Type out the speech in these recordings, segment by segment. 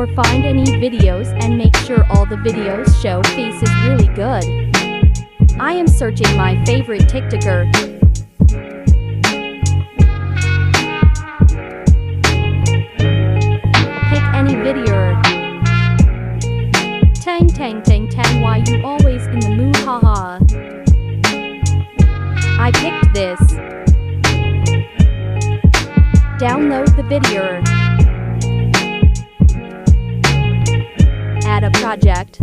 or find any videos and make sure all the videos show faces really good. I am searching my favorite TikToker. Pick any video. Tang tang tang tang, why you always in the mood, haha. I picked this. Download the video. Add a project.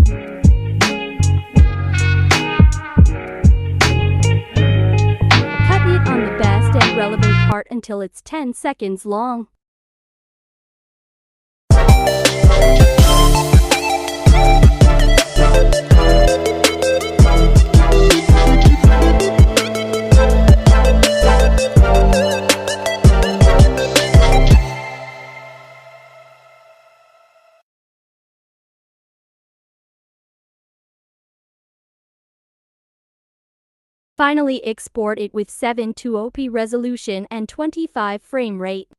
Cut it on the best and relevant part until it's 10 seconds long. Finally, export it with 720p resolution and 25 frame rate.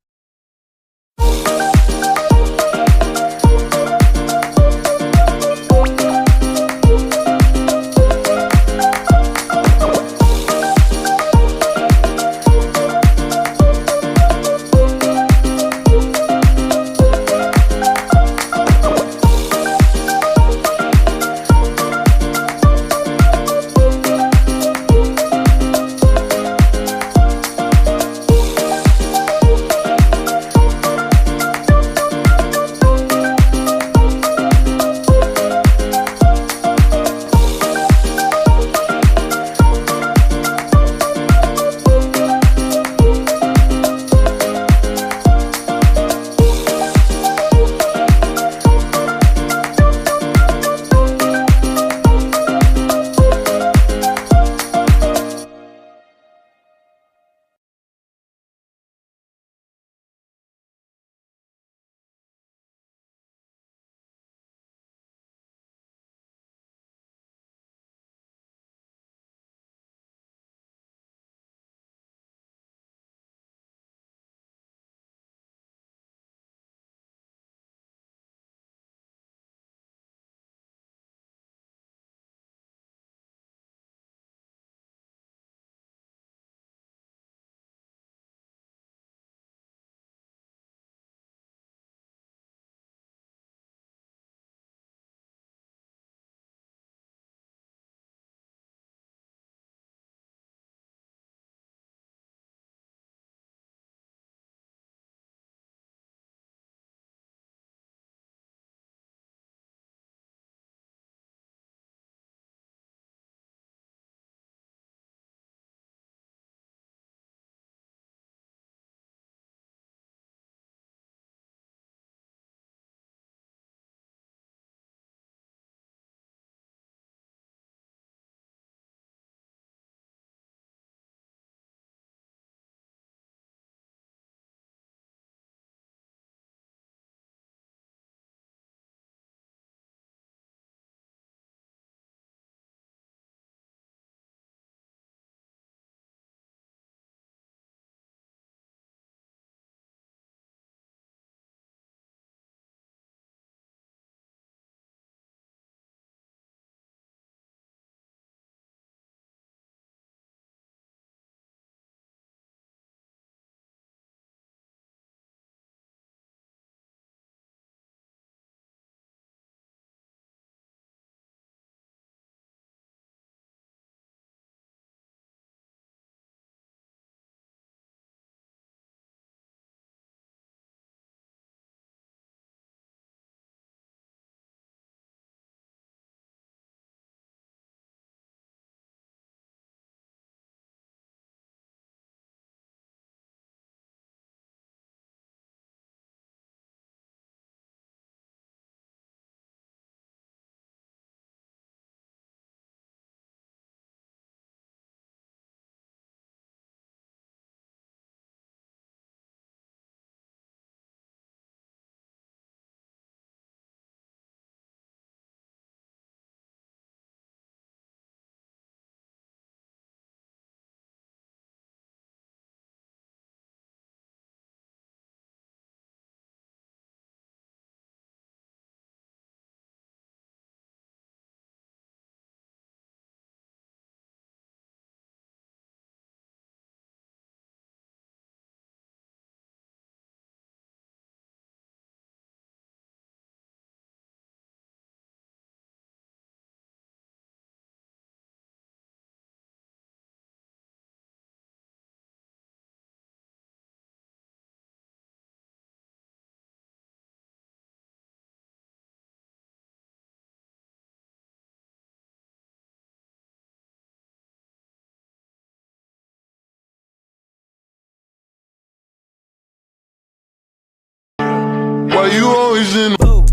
you always in. Boo.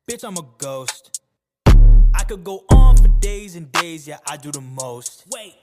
Bitch, I'm a ghost. I could go on for days and days, yeah, I do the most. Wait.